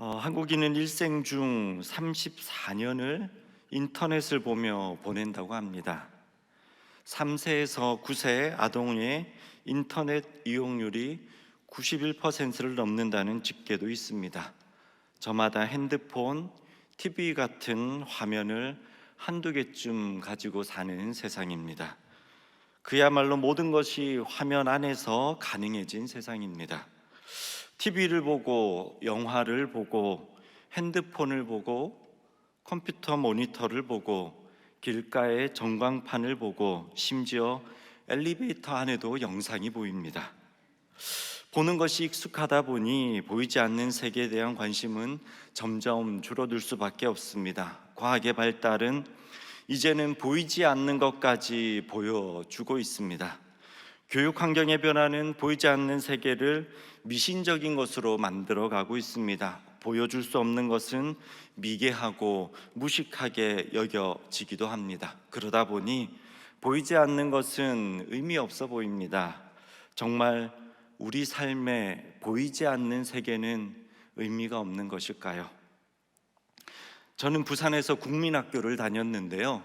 한국인은 일생 중 34년을 인터넷을 보며 보낸다고 합니다. 3세에서 9세 아동의 인터넷 이용률이 91%를 넘는다는 집계도 있습니다. 저마다 핸드폰, TV 같은 화면을 한두 개쯤 가지고 사는 세상입니다. 그야말로 모든 것이 화면 안에서 가능해진 세상입니다. TV를 보고, 영화를 보고, 핸드폰을 보고, 컴퓨터 모니터를 보고, 길가의 전광판을 보고, 심지어 엘리베이터 안에도 영상이 보입니다. 보는 것이 익숙하다 보니 보이지 않는 세계에 대한 관심은 점점 줄어들 수밖에 없습니다. 과학의 발달은 이제는 보이지 않는 것까지 보여주고 있습니다. 교육 환경의 변화는 보이지 않는 세계를 미신적인 것으로 만들어가고 있습니다. 보여줄 수 없는 것은 미개하고 무식하게 여겨지기도 합니다. 그러다 보니 보이지 않는 것은 의미 없어 보입니다. 정말 우리 삶에 보이지 않는 세계는 의미가 없는 것일까요? 저는 부산에서 국민학교를 다녔는데요.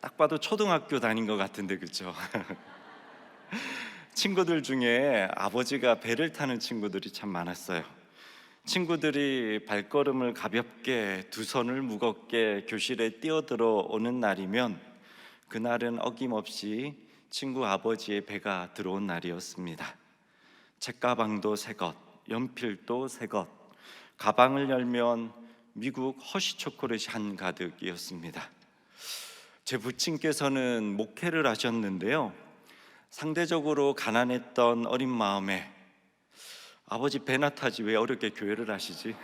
딱 봐도 초등학교 다닌 것 같은데, 그렇죠? 친구들 중에 아버지가 배를 타는 친구들이 참 많았어요. 친구들이 발걸음을 가볍게, 두 손을 무겁게 교실에 뛰어들어 오는 날이면 그날은 어김없이 친구 아버지의 배가 들어온 날이었습니다. 책가방도 새것, 연필도 새것, 가방을 열면 미국 허쉬 초콜릿이 한가득이었습니다. 제 부친께서는 목회를 하셨는데요, 상대적으로 가난했던 어린 마음에 아버지 배나 타지 왜 어렵게 교회를 하시지?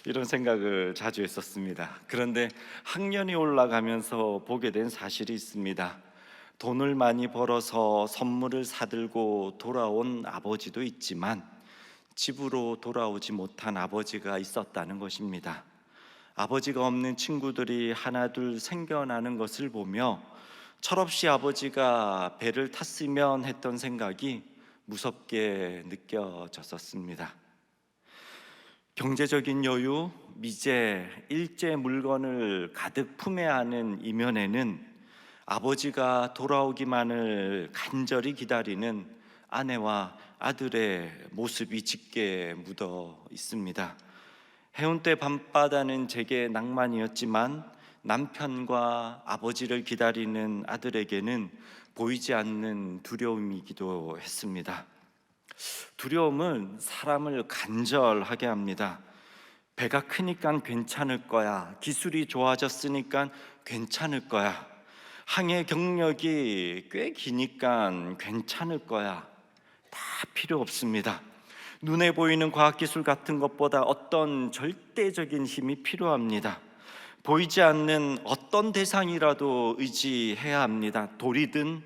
이런 생각을 자주 했었습니다. 그런데 학년이 올라가면서 보게 된 사실이 있습니다. 돈을 많이 벌어서 선물을 사들고 돌아온 아버지도 있지만 집으로 돌아오지 못한 아버지가 있었다는 것입니다. 아버지가 없는 친구들이 하나둘 생겨나는 것을 보며 철없이 아버지가 배를 탔으면 했던 생각이 무섭게 느껴졌었습니다. 경제적인 여유, 미제, 일제 물건을 가득 품에 안은 이면에는 아버지가 돌아오기만을 간절히 기다리는 아내와 아들의 모습이 짙게 묻어 있습니다. 해운대 밤바다는 제게 낭만이었지만 남편과 아버지를 기다리는 아들에게는 보이지 않는 두려움이기도 했습니다. 두려움은 사람을 간절하게 합니다. 배가 크니까 괜찮을 거야. 기술이 좋아졌으니까 괜찮을 거야. 항해 경력이 꽤 기니까 괜찮을 거야. 다 필요 없습니다. 눈에 보이는 과학기술 같은 것보다 어떤 절대적인 힘이 필요합니다. 보이지 않는 어떤 대상이라도 의지해야 합니다. 돌이든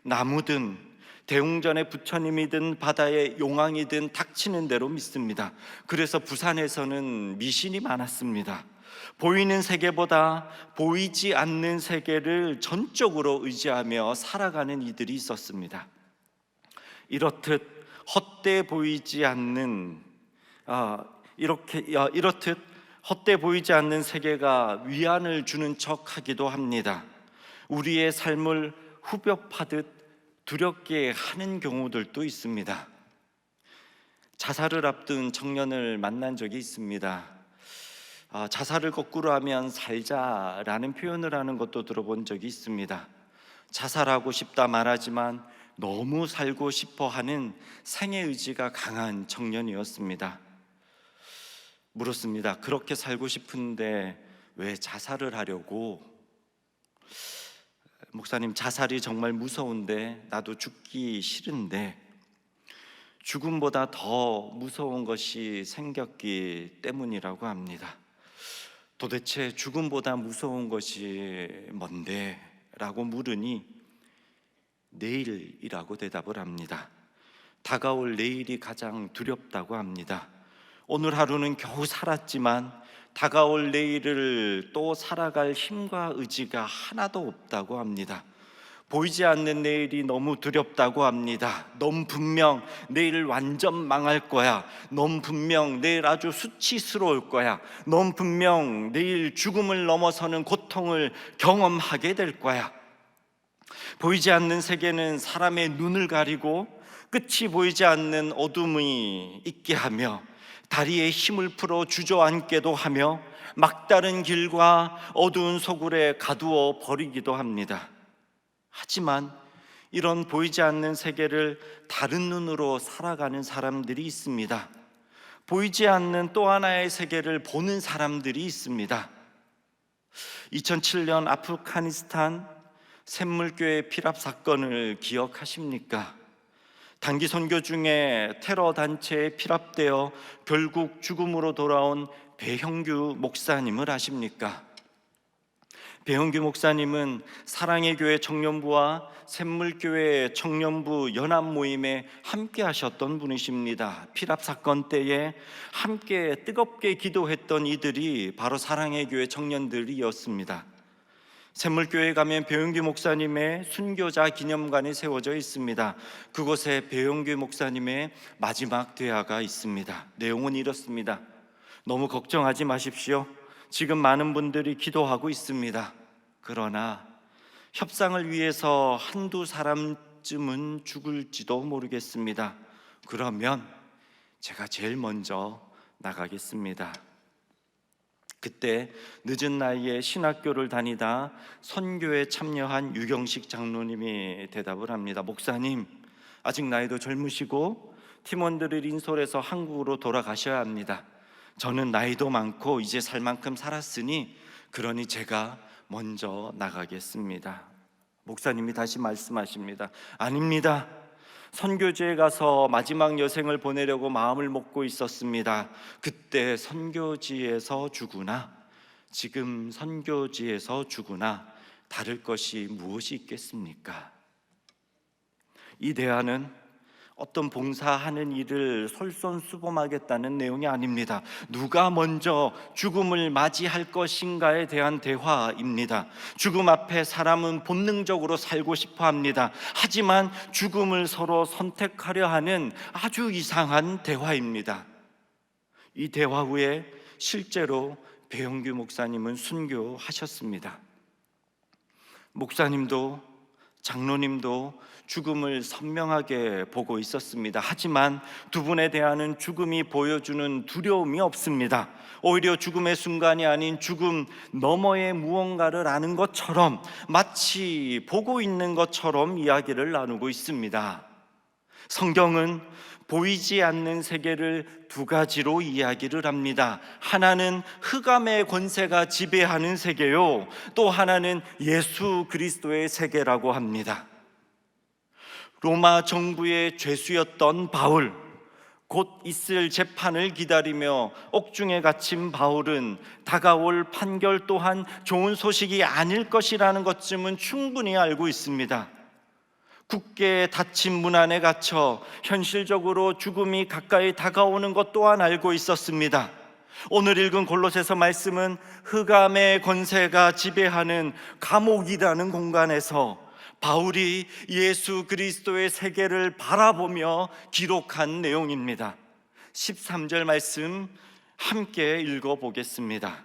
나무든 대웅전의 부처님이든 바다의 용왕이든 닥치는 대로 믿습니다. 그래서 부산에서는 미신이 많았습니다. 보이는 세계보다 보이지 않는 세계를 전적으로 의지하며 살아가는 이들이 있었습니다. 이렇듯 헛되이 보이지 않는 세계가 위안을 주는 척하기도 합니다. 우리의 삶을 후벼 파듯 두렵게 하는 경우들도 있습니다. 자살을 앞둔 청년을 만난 적이 있습니다. 자살을 거꾸로 하면 살자라는 표현을 하는 것도 들어본 적이 있습니다. 자살하고 싶다 말하지만 너무 살고 싶어 하는 생애 의지가 강한 청년이었습니다. 물었습니다. 그렇게 살고 싶은데 왜 자살을 하려고? 목사님, 자살이 정말 무서운데 나도 죽기 싫은데 죽음보다 더 무서운 것이 생겼기 때문이라고 합니다. 도대체 죽음보다 무서운 것이 뭔데? 라고 물으니 내일이라고 대답을 합니다. 다가올 내일이 가장 두렵다고 합니다. 오늘 하루는 겨우 살았지만 다가올 내일을 또 살아갈 힘과 의지가 하나도 없다고 합니다. 보이지 않는 내일이 너무 두렵다고 합니다. 넌 분명 내일 완전 망할 거야. 넌 분명 내일 아주 수치스러울 거야. 넌 분명 내일 죽음을 넘어서는 고통을 경험하게 될 거야. 보이지 않는 세계는 사람의 눈을 가리고 끝이 보이지 않는 어둠이 있게 하며 다리에 힘을 풀어 주저앉게도 하며 막다른 길과 어두운 소굴에 가두어 버리기도 합니다. 하지만 이런 보이지 않는 세계를 다른 눈으로 살아가는 사람들이 있습니다. 보이지 않는 또 하나의 세계를 보는 사람들이 있습니다. 2007년 아프가니스탄 샘물교회 피랍 사건을 기억하십니까? 단기 선교 중에 테러 단체에 피랍되어 결국 죽음으로 돌아온 배형규 목사님을 아십니까? 배형규 목사님은 사랑의 교회 청년부와 샘물교회 청년부 연합 모임에 함께 하셨던 분이십니다. 피랍 사건 때에 함께 뜨겁게 기도했던 이들이 바로 사랑의 교회 청년들이었습니다. 샘물교회에 가면 배용규 목사님의 순교자 기념관이 세워져 있습니다. 그곳에 배용규 목사님의 마지막 대화가 있습니다. 내용은 이렇습니다. 너무 걱정하지 마십시오. 지금 많은 분들이 기도하고 있습니다. 그러나 협상을 위해서 한두 사람쯤은 죽을지도 모르겠습니다. 그러면 제가 제일 먼저 나가겠습니다. 그때 늦은 나이에 신학교를 다니다 선교에 참여한 유경식 장로님이 대답을 합니다. 목사님, 아직 나이도 젊으시고 팀원들을 인솔해서 한국으로 돌아가셔야 합니다. 저는 나이도 많고 이제 살 만큼 살았으니 그러니 제가 먼저 나가겠습니다. 목사님이 다시 말씀하십니다. 아닙니다. 선교지에 가서 마지막 여생을 보내려고 마음을 먹고 있었습니다. 그때 선교지에서 죽으나 지금 선교지에서 죽으나 다를 것이 무엇이 있겠습니까? 이 대화는 어떤 봉사하는 일을 솔선수범하겠다는 내용이 아닙니다. 누가 먼저 죽음을 맞이할 것인가에 대한 대화입니다. 죽음 앞에 사람은 본능적으로 살고 싶어 합니다. 하지만 죽음을 서로 선택하려 하는 아주 이상한 대화입니다. 이 대화 후에 실제로 배용규 목사님은 순교하셨습니다. 목사님도 장로님도 죽음을 선명하게 보고 있었습니다. 하지만 두 분에 대한 죽음이 보여주는 두려움이 없습니다. 오히려 죽음의 순간이 아닌 죽음 너머의 무언가를 아는 것처럼 마치 보고 있는 것처럼 이야기를 나누고 있습니다. 성경은 보이지 않는 세계를 두 가지로 이야기를 합니다. 하나는 흑암의 권세가 지배하는 세계요, 또 하나는 예수 그리스도의 세계라고 합니다. 로마 정부의 죄수였던 바울, 곧 있을 재판을 기다리며 옥중에 갇힌 바울은 다가올 판결 또한 좋은 소식이 아닐 것이라는 것쯤은 충분히 알고 있습니다. 굳게 닫힌 문 안에 갇혀 현실적으로 죽음이 가까이 다가오는 것 또한 알고 있었습니다. 오늘 읽은 골로새서 말씀은 흑암의 권세가 지배하는 감옥이라는 공간에서 바울이 예수 그리스도의 세계를 바라보며 기록한 내용입니다. 13절 말씀 함께 읽어보겠습니다.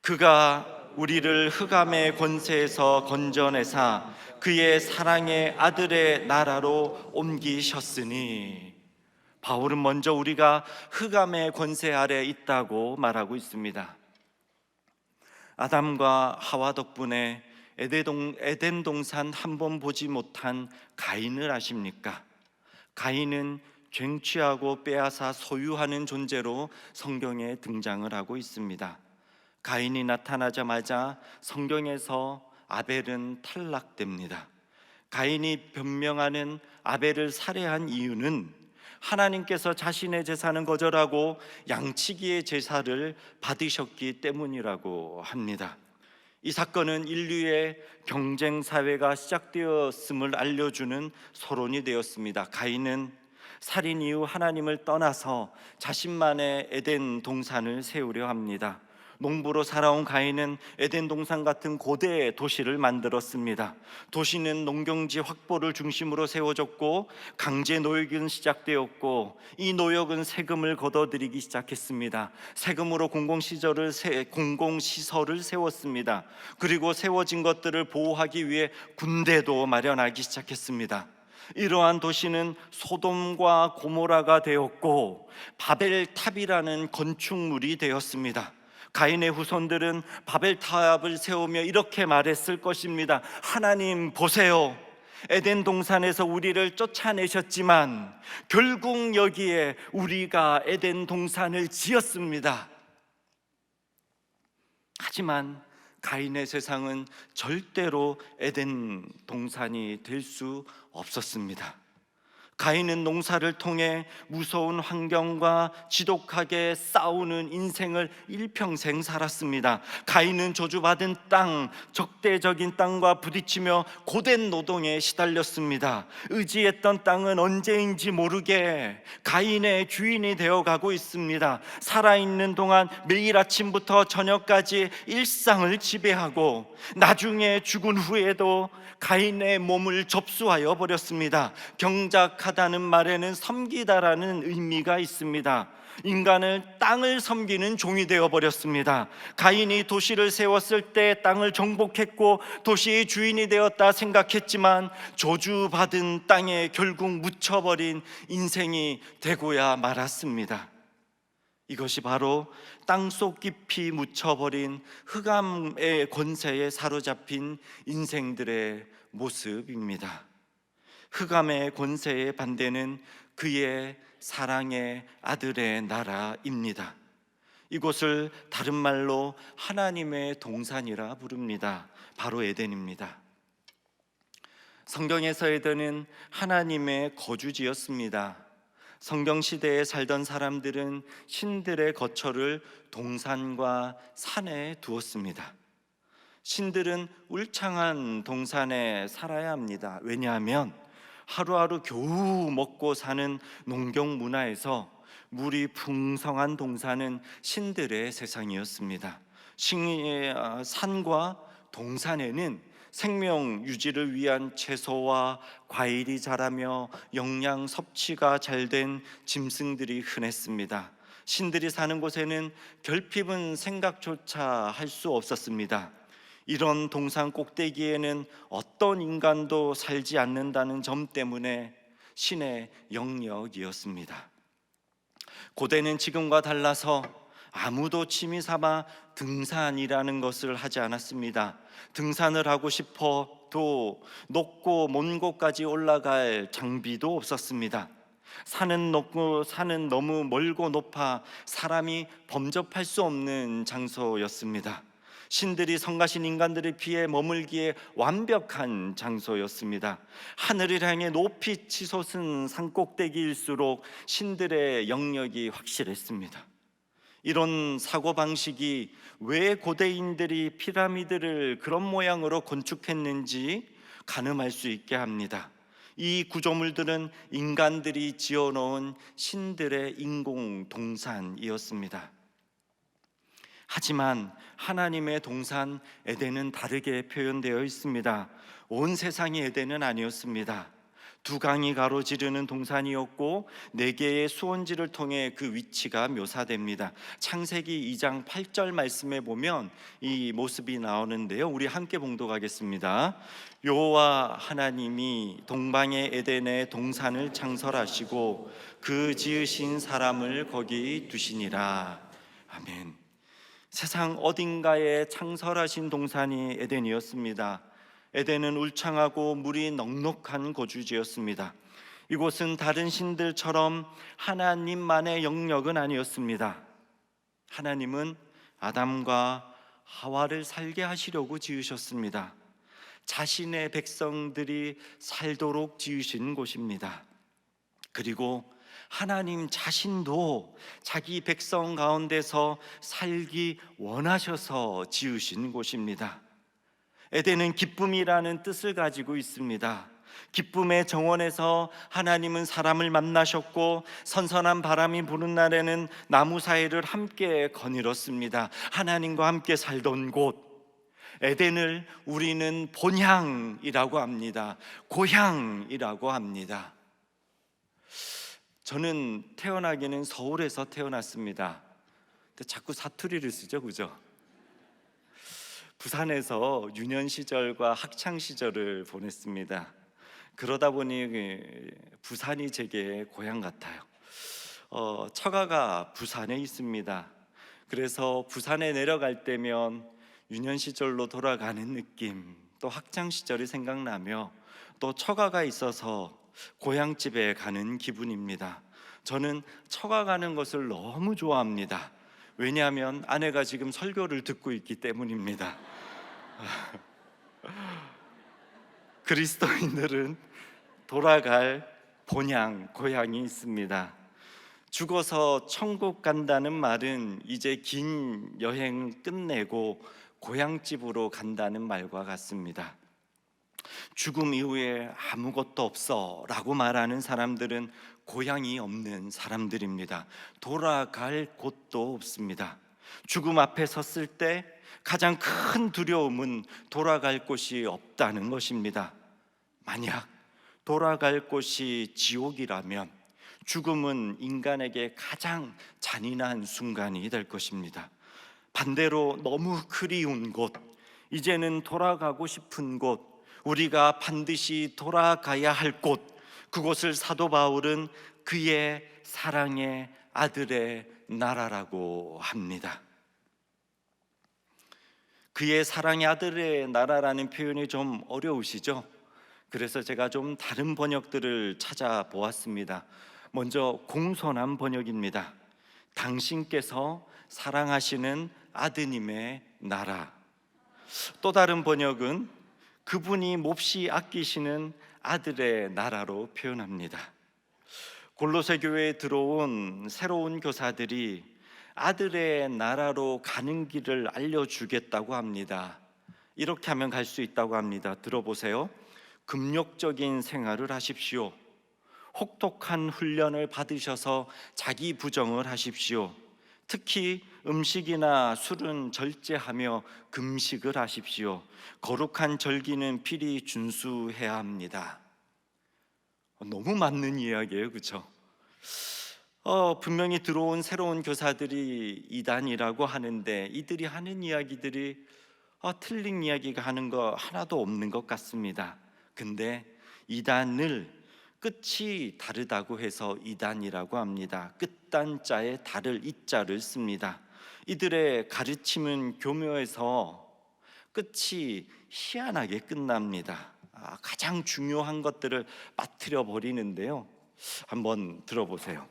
그가 우리를 흑암의 권세에서 건져내사 그의 사랑의 아들의 나라로 옮기셨으니, 바울은 먼저 우리가 흑암의 권세 아래 있다고 말하고 있습니다. 아담과 하와 덕분에 에덴 동산 한 번 보지 못한 가인을 아십니까? 가인은 쟁취하고 빼앗아 소유하는 존재로 성경에 등장을 하고 있습니다. 가인이 나타나자마자 성경에서 아벨은 탈락됩니다. 가인이 변명하는 아벨을 살해한 이유는 하나님께서 자신의 제사는 거절하고 양치기의 제사를 받으셨기 때문이라고 합니다. 이 사건은 인류의 경쟁 사회가 시작되었음을 알려주는 서론이 되었습니다. 가인은 살인 이후 하나님을 떠나서 자신만의 에덴 동산을 세우려 합니다. 농부로 살아온 가인은 에덴 동산 같은 고대 도시를 만들었습니다. 도시는 농경지 확보를 중심으로 세워졌고 강제 노역은 시작되었고, 이 노역은 세금을 걷어들이기 시작했습니다. 세금으로 공공시설을 세웠습니다. 그리고 세워진 것들을 보호하기 위해 군대도 마련하기 시작했습니다. 이러한 도시는 소돔과 고모라가 되었고 바벨탑이라는 건축물이 되었습니다. 가인의 후손들은 바벨탑을 세우며 이렇게 말했을 것입니다. 하나님 보세요, 에덴 동산에서 우리를 쫓아내셨지만 결국 여기에 우리가 에덴 동산을 지었습니다. 하지만 가인의 세상은 절대로 에덴 동산이 될 수 없었습니다. 가인은 농사를 통해 무서운 환경과 지독하게 싸우는 인생을 일평생 살았습니다. 가인은 저주받은 땅, 적대적인 땅과 부딪히며 고된 노동에 시달렸습니다. 의지했던 땅은 언제인지 모르게 가인의 주인이 되어가고 있습니다. 살아있는 동안 매일 아침부터 저녁까지 일상을 지배하고 나중에 죽은 후에도 가인의 몸을 접수하여 버렸습니다. 경작하다는 말에는 섬기다라는 의미가 있습니다. 인간을 땅을 섬기는 종이 되어 버렸습니다. 가인이 도시를 세웠을 때 땅을 정복했고 도시의 주인이 되었다 생각했지만 저주받은 땅에 결국 묻혀버린 인생이 되고야 말았습니다. 이것이 바로 땅속 깊이 묻혀버린 흑암의 권세에 사로잡힌 인생들의 모습입니다. 흑암의 권세의 반대는 그의 사랑의 아들의 나라입니다. 이곳을 다른 말로 하나님의 동산이라 부릅니다. 바로 에덴입니다. 성경에서 에덴은 하나님의 거주지였습니다. 성경시대에 살던 사람들은 신들의 거처를 동산과 산에 두었습니다. 신들은 울창한 동산에 살아야 합니다. 왜냐하면 하루하루 겨우 먹고 사는 농경 문화에서 물이 풍성한 동산은 신들의 세상이었습니다. 산과 동산에는 생명 유지를 위한 채소와 과일이 자라며 영양 섭취가 잘된 짐승들이 흔했습니다. 신들이 사는 곳에는 결핍은 생각조차 할 수 없었습니다. 이런 동산 꼭대기에는 어떤 인간도 살지 않는다는 점 때문에 신의 영역이었습니다. 고대는 지금과 달라서 아무도 취미 삼아 등산이라는 것을 하지 않았습니다. 등산을 하고 싶어도 높고 먼 곳까지 올라갈 장비도 없었습니다. 산은 너무 멀고 높아 사람이 범접할 수 없는 장소였습니다. 신들이 성가신 인간들을 피해 머물기에 완벽한 장소였습니다. 하늘을 향해 높이 치솟은 산꼭대기일수록 신들의 영역이 확실했습니다. 이런 사고방식이 왜 고대인들이 피라미드를 그런 모양으로 건축했는지 가늠할 수 있게 합니다. 이 구조물들은 인간들이 지어놓은 신들의 인공 동산이었습니다. 하지만 하나님의 동산 에덴은 다르게 표현되어 있습니다. 온 세상이 에덴은 아니었습니다. 두 강이 가로지르는 동산이었고 4개의 수원지를 통해 그 위치가 묘사됩니다. 창세기 2장 8절 말씀에 보면 이 모습이 나오는데요, 우리 함께 봉독하겠습니다. 여호와 하나님이 동방의 에덴에 동산을 창설하시고 그 지으신 사람을 거기 두시니라. 아멘. 세상 어딘가에 창설하신 동산이 에덴이었습니다. 에덴은 울창하고 물이 넉넉한 거주지였습니다. 이곳은 다른 신들처럼 하나님만의 영역은 아니었습니다. 하나님은 아담과 하와를 살게 하시려고 지으셨습니다. 자신의 백성들이 살도록 지으신 곳입니다. 그리고 하나님 자신도 자기 백성 가운데서 살기 원하셔서 지으신 곳입니다. 에덴은 기쁨이라는 뜻을 가지고 있습니다. 기쁨의 정원에서 하나님은 사람을 만나셨고, 선선한 바람이 부는 날에는 나무 사이를 함께 거닐었습니다. 하나님과 함께 살던 곳 에덴을 우리는 본향이라고 합니다. 고향이라고 합니다. 저는 태어나기는 서울에서 태어났습니다. 근데 자꾸 사투리를 쓰죠, 그죠? 부산에서 유년 시절과 학창 시절을 보냈습니다. 그러다 보니 부산이 제게 고향 같아요. 처가가 부산에 있습니다. 그래서 부산에 내려갈 때면 유년 시절로 돌아가는 느낌, 또 학창 시절이 생각나며 또 처가가 있어서 고향집에 가는 기분입니다. 저는 처가 가는 것을 너무 좋아합니다. 왜냐하면 아내가 지금 설교를 듣고 있기 때문입니다. 그리스도인들은 돌아갈 본향, 고향이 있습니다. 죽어서 천국 간다는 말은 이제 긴 여행 끝내고 고향집으로 간다는 말과 같습니다. 죽음 이후에 아무것도 없어 라고 말하는 사람들은 고향이 없는 사람들입니다. 돌아갈 곳도 없습니다. 죽음 앞에 섰을 때 가장 큰 두려움은 돌아갈 곳이 없다는 것입니다. 만약 돌아갈 곳이 지옥이라면 죽음은 인간에게 가장 잔인한 순간이 될 것입니다. 반대로 너무 그리운 곳, 이제는 돌아가고 싶은 곳, 우리가 반드시 돌아가야 할 곳, 그곳을 사도 바울은 그의 사랑의 아들의 나라라고 합니다. 그의 사랑의 아들의 나라라는 표현이 좀 어려우시죠? 그래서 제가 좀 다른 번역들을 찾아보았습니다. 먼저 공손한 번역입니다. 당신께서 사랑하시는 아드님의 나라. 또 다른 번역은 그분이 몹시 아끼시는 아들의 나라로 표현합니다. 골로새 교회에 들어온 새로운 교사들이 아들의 나라로 가는 길을 알려주겠다고 합니다. 이렇게 하면 갈 수 있다고 합니다. 들어보세요. 금욕적인 생활을 하십시오. 혹독한 훈련을 받으셔서 자기 부정을 하십시오. 특히 음식이나 술은 절제하며 금식을 하십시오. 거룩한 절기는 필히 준수해야 합니다. 너무 맞는 이야기예요, 그렇죠? 분명히 들어온 새로운 교사들이 이단이라고 하는데 이들이 하는 이야기들이 틀린 이야기가 하는 거 하나도 없는 것 같습니다. 근데 이단을 끝이 다르다고 해서 이단이라고 합니다. 끝단자에 다를 이자를 씁니다. 이들의 가르침은 교묘해서 끝이 희한하게 끝납니다. 가장 중요한 것들을 빠뜨려 버리는데요. 한번 들어보세요.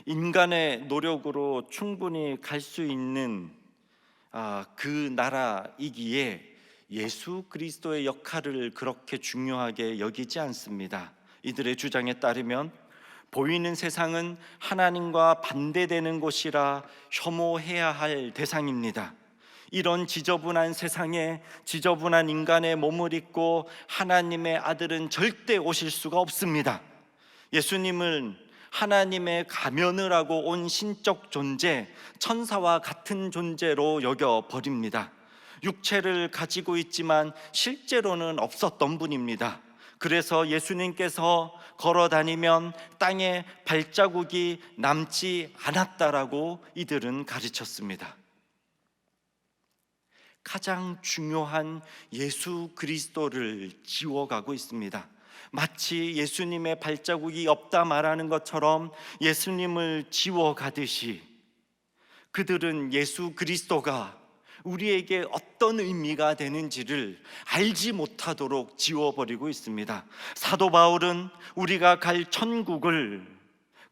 인간의 노력으로 충분히 갈 수 있는 그 나라이기에 예수 그리스도의 역할을 그렇게 중요하게 여기지 않습니다. 이들의 주장에 따르면 보이는 세상은 하나님과 반대되는 곳이라 혐오해야 할 대상입니다. 이런 지저분한 세상에 지저분한 인간의 몸을 입고 하나님의 아들은 절대 오실 수가 없습니다. 예수님은 하나님의 가면을 하고 온 신적 존재, 천사와 같은 존재로 여겨버립니다. 육체를 가지고 있지만 실제로는 없었던 분입니다. 그래서 예수님께서 걸어다니면 땅에 발자국이 남지 않았다라고 이들은 가르쳤습니다. 가장 중요한 예수 그리스도를 지워가고 있습니다. 마치 예수님의 발자국이 없다 말하는 것처럼 예수님을 지워가듯이 그들은 예수 그리스도가 우리에게 어떤 의미가 되는지를 알지 못하도록 지워버리고 있습니다. 사도 바울은 우리가 갈 천국을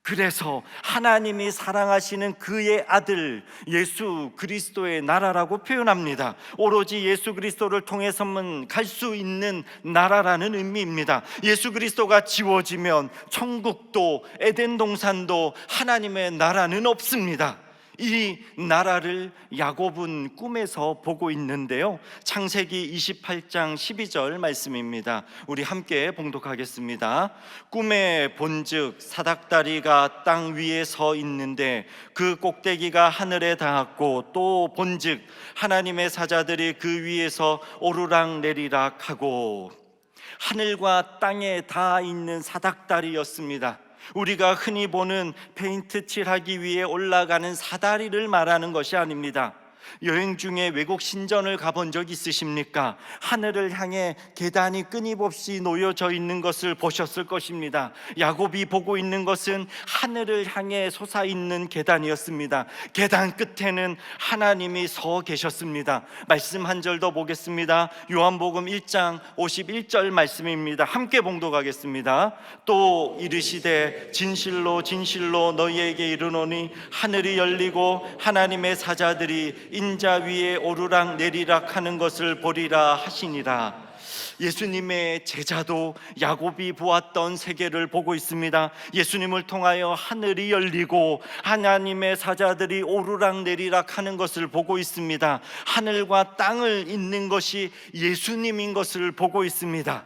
그래서 하나님이 사랑하시는 그의 아들 예수 그리스도의 나라라고 표현합니다. 오로지 예수 그리스도를 통해서만 갈 수 있는 나라라는 의미입니다. 예수 그리스도가 지워지면 천국도 에덴 동산도 하나님의 나라는 없습니다. 이 나라를 야곱은 꿈에서 보고 있는데요. 창세기 28장 12절 말씀입니다. 우리 함께 봉독하겠습니다. 꿈에 본즉 사닥다리가 땅 위에 서 있는데 그 꼭대기가 하늘에 닿았고, 또 본즉 하나님의 사자들이 그 위에서 오르락 내리락 하고. 하늘과 땅에 닿아 있는 사닥다리였습니다. 우리가 흔히 보는 페인트 칠하기 위해 올라가는 사다리를 말하는 것이 아닙니다. 여행 중에 외국 신전을 가본 적 있으십니까? 하늘을 향해 계단이 끊임없이 놓여져 있는 것을 보셨을 것입니다. 야곱이 보고 있는 것은 하늘을 향해 솟아있는 계단이었습니다. 계단 끝에는 하나님이 서 계셨습니다. 말씀 한 절 더 보겠습니다. 요한복음 1장 51절 말씀입니다. 함께 봉독하겠습니다. 또 이르시되 진실로 진실로 너희에게 이르노니 하늘이 열리고 하나님의 사자들이 인자 위에 오르락 내리락 하는 것을 보리라 하시니라. 예수님의 제자도 야곱이 보았던 세계를 보고 있습니다. 예수님을 통하여 하늘이 열리고 하나님의 사자들이 오르락 내리락 하는 것을 보고 있습니다. 하늘과 땅을 잇는 것이 예수님인 것을 보고 있습니다.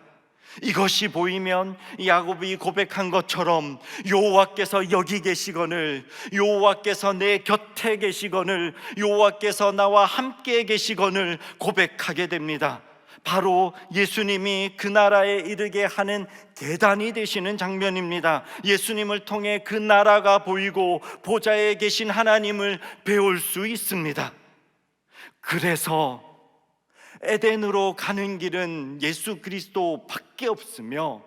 이것이 보이면 야곱이 고백한 것처럼 여호와께서 여기 계시거늘, 여호와께서 내 곁에 계시거늘, 여호와께서 나와 함께 계시거늘 고백하게 됩니다. 바로 예수님이 그 나라에 이르게 하는 계단이 되시는 장면입니다. 예수님을 통해 그 나라가 보이고 보좌에 계신 하나님을 배울 수 있습니다. 그래서 에덴으로 가는 길은 예수 그리스도밖에 없으며,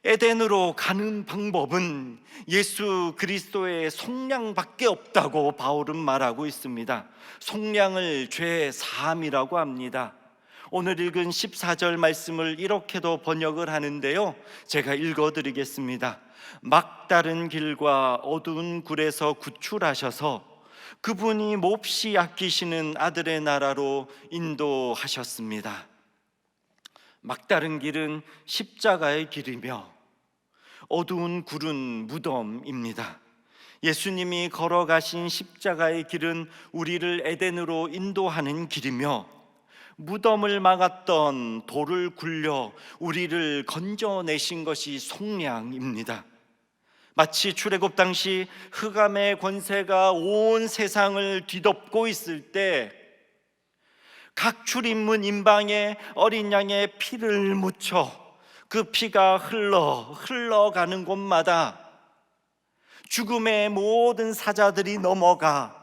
에덴으로 가는 방법은 예수 그리스도의 속량밖에 없다고 바울은 말하고 있습니다. 속량을 죄 사함이라고 합니다. 오늘 읽은 14절 말씀을 이렇게도 번역을 하는데요, 제가 읽어드리겠습니다. 막다른 길과 어두운 굴에서 구출하셔서 그분이 몹시 아끼시는 아들의 나라로 인도하셨습니다. 막다른 길은 십자가의 길이며 어두운 굴은 무덤입니다. 예수님이 걸어가신 십자가의 길은 우리를 에덴으로 인도하는 길이며, 무덤을 막았던 돌을 굴려 우리를 건져내신 것이 속량입니다. 마치 출애굽 당시 흑암의 권세가 온 세상을 뒤덮고 있을 때 각 출입문 임방에 어린 양의 피를 묻혀 그 피가 흘러가는 곳마다 죽음의 모든 사자들이 넘어가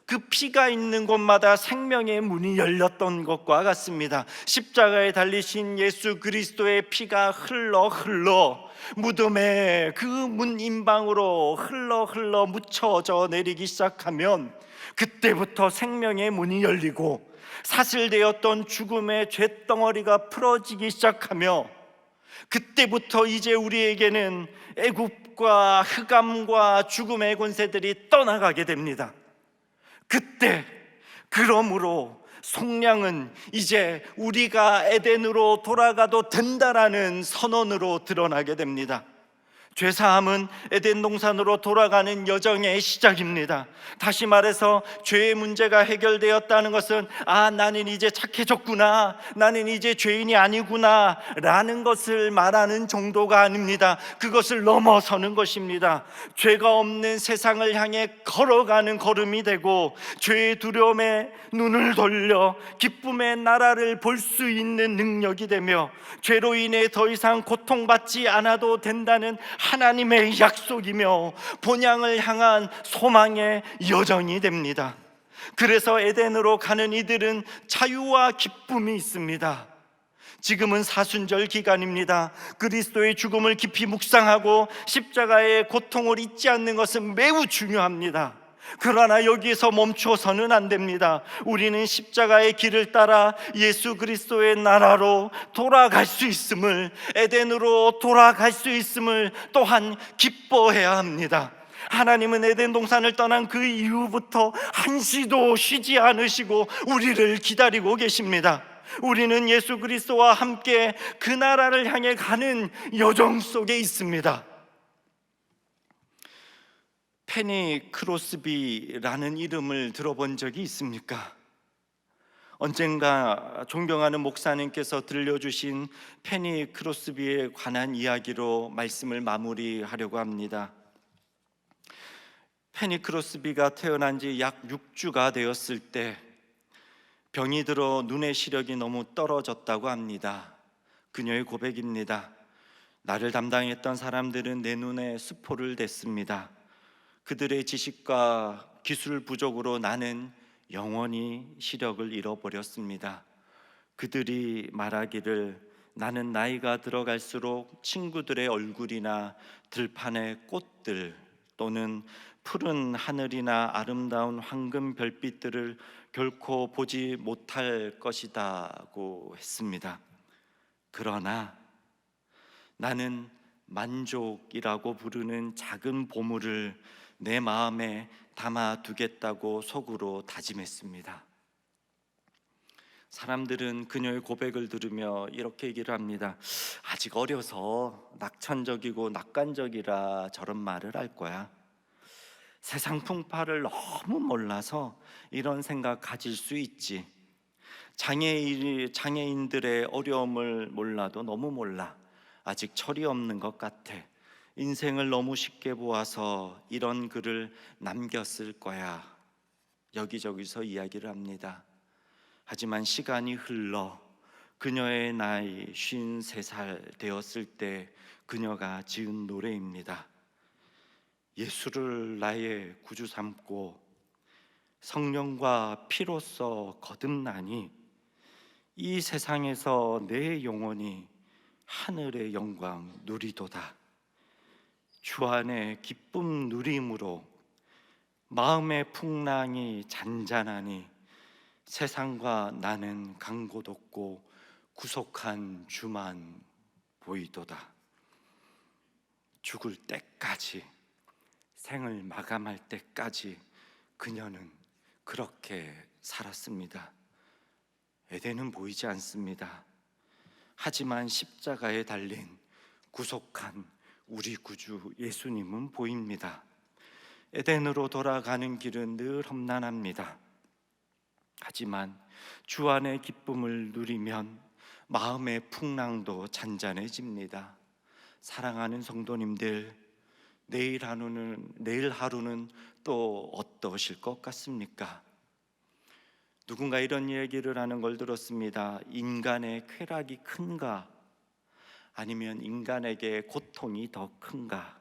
그 피가 있는 곳마다 생명의 문이 열렸던 것과 같습니다. 십자가에 달리신 예수 그리스도의 피가 흘러 무덤의 그 문 임방으로 흘러 묻혀져 내리기 시작하면, 그때부터 생명의 문이 열리고 사슬되었던 죽음의 쇳덩어리가 풀어지기 시작하며, 그때부터 이제 우리에게는 애굽과 흑암과 죽음의 권세들이 떠나가게 됩니다. 그때 그러므로 속량은 이제 우리가 에덴으로 돌아가도 된다라는 선언으로 드러나게 됩니다. 죄사함은 에덴 동산으로 돌아가는 여정의 시작입니다. 다시 말해서 죄의 문제가 해결되었다는 것은 나는 이제 착해졌구나, 나는 이제 죄인이 아니구나 라는 것을 말하는 정도가 아닙니다. 그것을 넘어서는 것입니다. 죄가 없는 세상을 향해 걸어가는 걸음이 되고, 죄의 두려움에 눈을 돌려 기쁨의 나라를 볼 수 있는 능력이 되며, 죄로 인해 더 이상 고통받지 않아도 된다는 하나님의 약속이며 본향을 향한 소망의 여정이 됩니다. 그래서 에덴으로 가는 이들은 자유와 기쁨이 있습니다. 지금은 사순절 기간입니다. 그리스도의 죽음을 깊이 묵상하고 십자가의 고통을 잊지 않는 것은 매우 중요합니다. 그러나 여기에서 멈춰서는 안 됩니다. 우리는 십자가의 길을 따라 예수 그리스도의 나라로 돌아갈 수 있음을, 에덴으로 돌아갈 수 있음을 또한 기뻐해야 합니다. 하나님은 에덴 동산을 떠난 그 이후부터 한시도 쉬지 않으시고 우리를 기다리고 계십니다. 우리는 예수 그리스도와 함께 그 나라를 향해 가는 여정 속에 있습니다. 페니 크로스비라는 이름을 들어본 적이 있습니까? 언젠가 존경하는 목사님께서 들려주신 페니 크로스비에 관한 이야기로 말씀을 마무리하려고 합니다. 페니 크로스비가 태어난 지 약 6주가 되었을 때 병이 들어 눈의 시력이 너무 떨어졌다고 합니다. 그녀의 고백입니다. 나를 담당했던 사람들은 내 눈에 수포를 댔습니다. 그들의 지식과 기술 부족으로 나는 영원히 시력을 잃어버렸습니다. 그들이 말하기를 나는 나이가 들어갈수록 친구들의 얼굴이나 들판의 꽃들 또는 푸른 하늘이나 아름다운 황금 별빛들을 결코 보지 못할 것이다고 했습니다. 그러나 나는 만족이라고 부르는 작은 보물을 내 마음에 담아두겠다고 속으로 다짐했습니다. 사람들은 그녀의 고백을 들으며 이렇게 얘기를 합니다. 아직 어려서 낙천적이고 낙관적이라 저런 말을 할 거야. 세상 풍파를 너무 몰라서 이런 생각 가질 수 있지. 장애인들의 어려움을 몰라도 너무 몰라. 아직 철이 없는 것 같아. 인생을 너무 쉽게 보아서 이런 글을 남겼을 거야. 여기저기서 이야기를 합니다. 하지만 시간이 흘러 그녀의 나이 53살 되었을 때 그녀가 지은 노래입니다. 예수를 나의 구주 삼고 성령과 피로써 거듭나니 이 세상에서 내 영혼이 하늘의 영광 누리도다. 주 안에 기쁨 누림으로 마음의 풍랑이 잔잔하니 세상과 나는 강고 돋고 구속한 주만 보이도다. 죽을 때까지, 생을 마감할 때까지 그녀는 그렇게 살았습니다. 에덴은 보이지 않습니다. 하지만 십자가에 달린 구속한 우리 구주 예수님은 보입니다. 에덴으로 돌아가는 길은 늘 험난합니다. 하지만 주 안의 기쁨을 누리면 마음의 풍랑도 잔잔해집니다. 사랑하는 성도님들, 내일 하루는 또 어떠실 것 같습니까? 누군가 이런 얘기를 하는 걸 들었습니다. 인간의 쾌락이 큰가? 아니면 인간에게 고통이 더 큰가?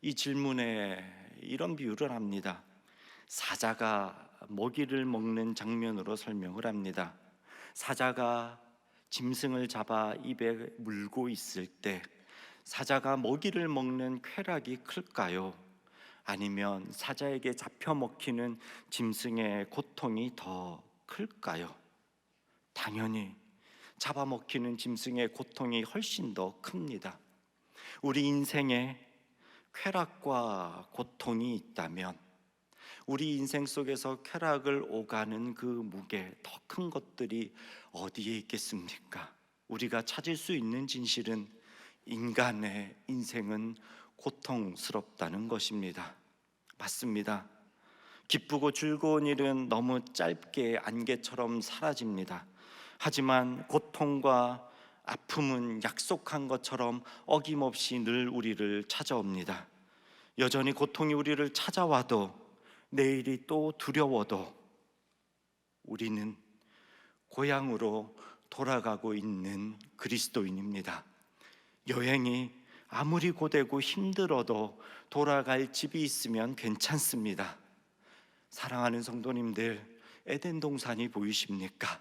이 질문에 이런 비유를 합니다. 사자가 먹이를 먹는 장면으로 설명을 합니다. 사자가 짐승을 잡아 입에 물고 있을 때 사자가 먹이를 먹는 쾌락이 클까요? 아니면 사자에게 잡혀 먹히는 짐승의 고통이 더 클까요? 당연히 잡아먹히는 짐승의 고통이 훨씬 더 큽니다. 우리 인생에 쾌락과 고통이 있다면 우리 인생 속에서 쾌락을 오가는 그 무게, 더 큰 것들이 어디에 있겠습니까? 우리가 찾을 수 있는 진실은 인간의 인생은 고통스럽다는 것입니다. 맞습니다. 기쁘고 즐거운 일은 너무 짧게 안개처럼 사라집니다. 하지만 고통과 아픔은 약속한 것처럼 어김없이 늘 우리를 찾아옵니다. 여전히 고통이 우리를 찾아와도 내일이 또 두려워도 우리는 고향으로 돌아가고 있는 그리스도인입니다. 여행이 아무리 고되고 힘들어도 돌아갈 집이 있으면 괜찮습니다. 사랑하는 성도님들, 에덴 동산이 보이십니까?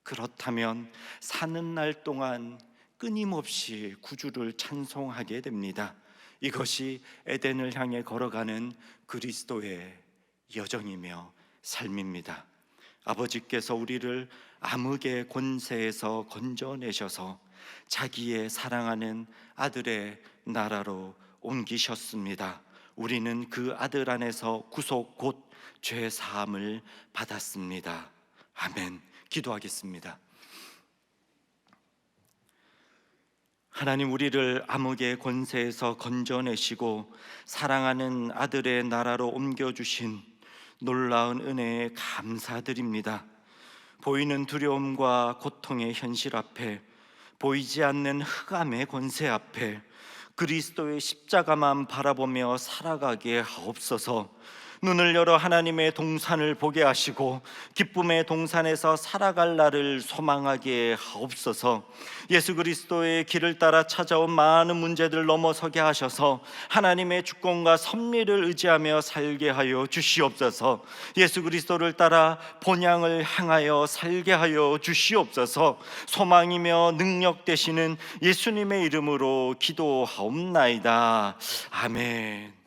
그렇다면 사는 날 동안 끊임없이 구주를 찬송하게 됩니다. 이것이 에덴을 향해 걸어가는 그리스도의 여정이며 삶입니다. 아버지께서 우리를 암흑의 권세에서 건져내셔서 자기의 사랑하는 아들의 나라로 옮기셨습니다. 우리는 그 아들 안에서 구속 곧 죄 사함을 받았습니다. 아멘. 기도하겠습니다. 하나님, 우리를 암흑의 권세에서 건져내시고 사랑하는 아들의 나라로 옮겨주신 놀라운 은혜에 감사드립니다. 보이는 두려움과 고통의 현실 앞에, 보이지 않는 흑암의 권세 앞에 그리스도의 십자가만 바라보며 살아가게 하옵소서. 눈을 열어 하나님의 동산을 보게 하시고 기쁨의 동산에서 살아갈 날을 소망하게 하옵소서. 예수 그리스도의 길을 따라 찾아온 많은 문제들 넘어서게 하셔서 하나님의 주권과 섭리를 의지하며 살게 하여 주시옵소서. 예수 그리스도를 따라 본향을 향하여 살게 하여 주시옵소서. 소망이며 능력 되시는 예수님의 이름으로 기도하옵나이다. 아멘.